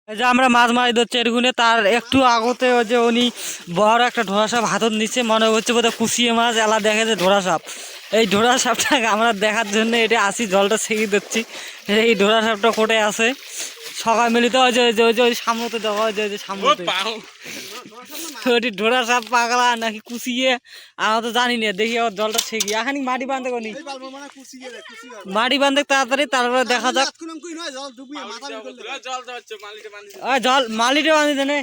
এই যে আমরা মাছ মারি ধরছি এরগুনে তার একটু আগতে ওই যে উনি বড় একটা ঢোড়া সাপ হাতত নিচ্ছে মনে হচ্ছে বোধহয় কুচিয়ে মাছ এলা দেখে যে ঢোড়া সাপ। এই ঢোড়া সাপটাকে আমরা দেখার জন্য এটা আসি জলটা ছেঁকে দিচ্ছি। এই ঢোড়া সাপটা কোটে আছে সবাই মিলিত ওই যে ওই যে ওই সামনেতে দেওয়া হয় যে সামনেতে ওটি ঢোড়া সাপ পাগলা নাকি কুচিয়ে আমরা তো জানি না। দেখি ওর জলটা ছেঁকি এখানি মাটি বাঁধে কোনি মাটি বাঁধে তাড়াতাড়ি তারপরে দেখা যাক জল মালিটে বাঁধি দেনে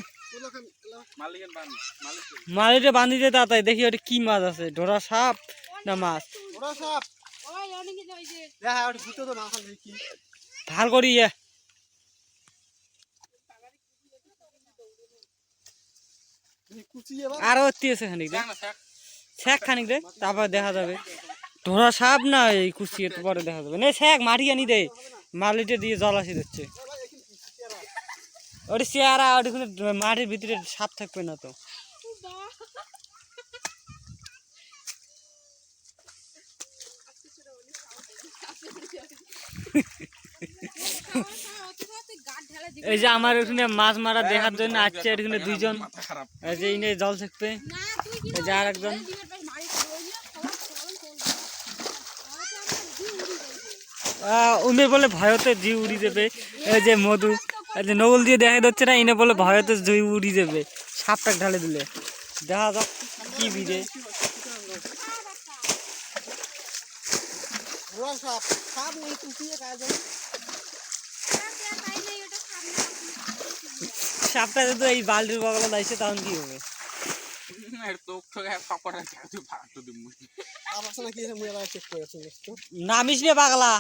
মালিটে বাঁধি দে তাড়াতাড়ি দেখি ওটা কি মাছ আছে ঢোড়া সাপ না মাছ ভাল করি আরো আছে খানিক শেখ খানিক রে তারপর দেখা যাবে ঢোড়া সাপ না এই কুচি একটু পরে দেখা যাবে না শেখ মাটি আনি দে মালিটে দিয়ে জল আসি দিচ্ছে ওটি চেয়ারা ওটি মাটির ভিতরে সাপ থাকবে না তো এই যে আমার ওখানে মাছ মারা দেখার জন্য আসছে এখানে দুইজন এই যে ইনে জল থাকবে এই যে আর একজন উনি বলে ভয়তে জি উড়ি যাবে এই যে মধু এই যে নৌল দিয়ে দেখা যাচ্ছে না ইনে বলে ভয়তে জি উড়ি যাবে সাপটা ঢালে দিলে দেখা যাক কি বিদে সাপটা যদি এই বালতির বগলে দাইছে তখন কি হবে নামিস রে পাগলা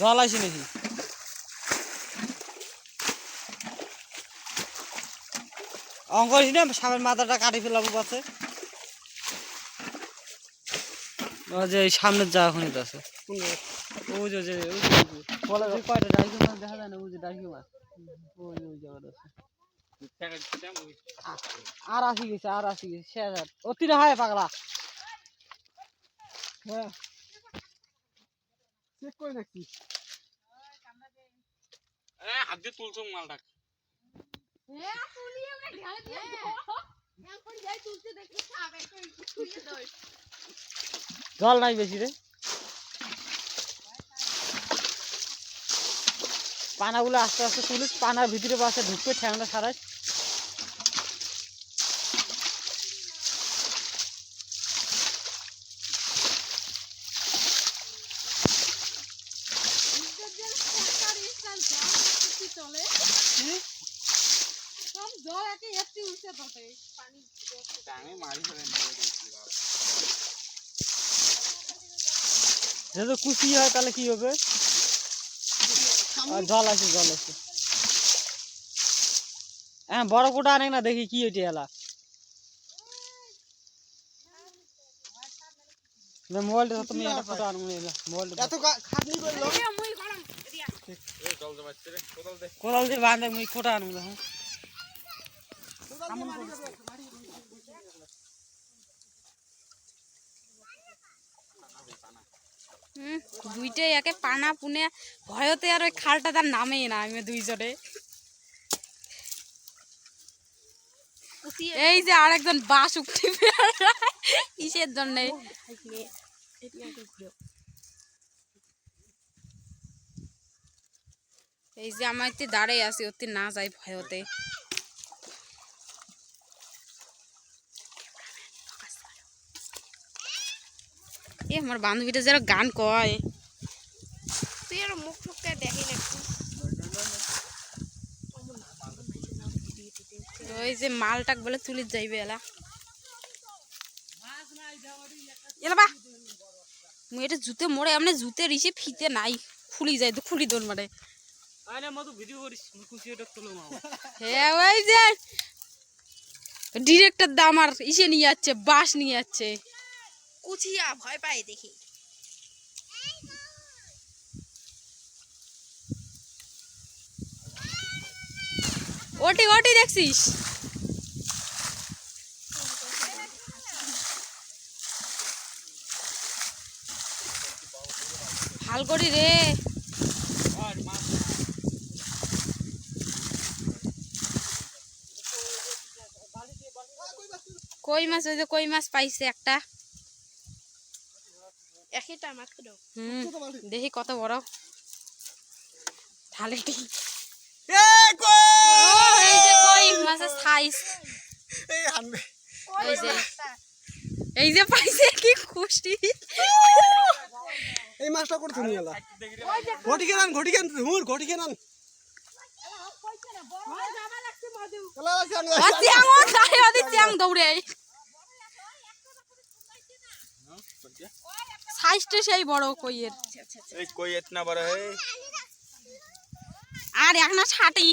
জল আসি নাকি অঙ্ক না সাপের মাথাটা কাটি ফেলাবো পাশে যে সামনের জায়গা খনিত আছে ওই যে কয়টা ডাইকি মাছ দেখা যায় না ওই যে ডাইকি মাছ ওই জায়গাটা আছে আর আসি গেছে শেষ অতি না হয় পাগলা হ্যাঁ চেক করে দেখছি হাত দিয়ে তুলছো মালটা জল নাই বেশি রে পানাগুলো আস্তে আস্তে তুলিস পানার ভিতরে বাসে ঢুকবে ঠ্যাংটা সারাই যেহেতু কুচি হয় তাহলে কি হবে জল আছে হ্যাঁ বড় কোটা আনে না দেখি কি হইতে এলা মোবাইলটা তুমি একটা ফটো আনো মোবাইলটা এত খাটনি করলো কোদাল দিয়ে বাঁধে মুই ফটো আনো দেখো দুইটাই একে পানা পুনে ভয়তে আর ওই খালটা তার নামেই না আমি দুইজনে এই যে আরেকজন বাস উঠতে কিসের জন্য এই যে আমার দাঁড়াই আছি ওতে না যাই ভয়তে আমার বান্ধবীটা যারা গান কয় তুই আর মুখ টুকটা দেখি না ওই যে মালটাক বলে তুলি যাইবে এলা বা মুই এটা জুতে মোড়ে এমনি জুতে রিসে ফিতে নাই খুলি যায় তো খুলি দোল মারে হ্যাঁ ওই যে ডিরেক্টর দাম আর ইসে নিয়ে যাচ্ছে বাস নিয়ে যাচ্ছে কুচিয়া ভয় পায় দেখি ওটি দেখছিস ভাল করি রে কই মাছ, ওই যে কই মাছ পাইছে একটা। দেখি কত বড় ঢালেটি। এই যে কই মাছের সাইজ, এই যে পাইছে, কি খুশি। এই মাছটা করতে নিয়ে এলা ঘটি কেনান ঘটি কেনান চ্যাং দৌড়ে সাইজটা সেই বড় কইয়ের। এই কই ইতনা বড় है আর এক না ছাটি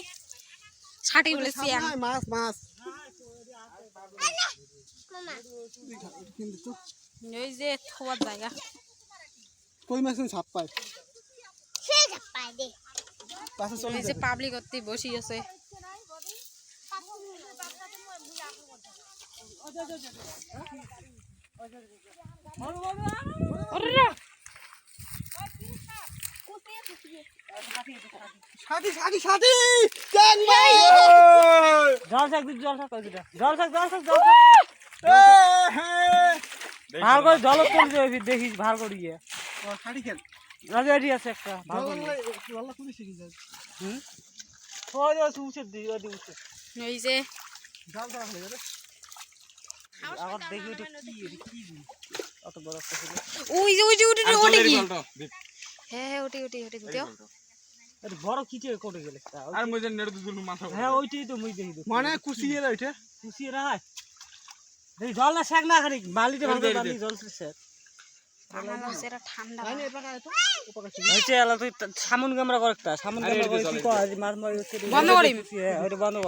ছাটি বলে চ্যাং। মাছ মাছ এই যে থোয়ার জায়গা, কই মাছ ছাপ পায় এই যে পাবলিক করতে বসি আছে। সাথী সাথী সাথী কেন ভাই জল থাক দিদি, জল থাক ওই দুটা, জল থাক ভালো করে জল তুলবে, দেখিস ভালো করে গিয়ে সাথী কেন রাজি আছে একটা ভালো করে ভালো করে শিখি যায় ওই যে উঠে দিই, ওই উঠে এই যে জাল ধরা হয়ে যাবে আবার দেখি ওটা কি অত বড় একটা ছিল। ওই যে ওটি কি, হ্যাঁ ওটি দিও। এটা বড় কিটে কোটে গেলে আর মুজে নেড় দুলু মাথা হ্যাঁ ওইটাই তো মুই দেখি মানে কুচিয়ে রে ওইটা খুশি রায় এই জল না শেক না খালি বালিতে ভালো বালি জল শেক আমার মাছ এরা ঠান্ডা। আইনে এপাকা এত ওপাকা হইছে এলা তুই সামুন ক্যামেরা করেক্টা সামুন ক্যামেরা করে কি কয় মাছ মারি হচ্ছে বন্ধ করিম। ওইটা বন্ধ কর।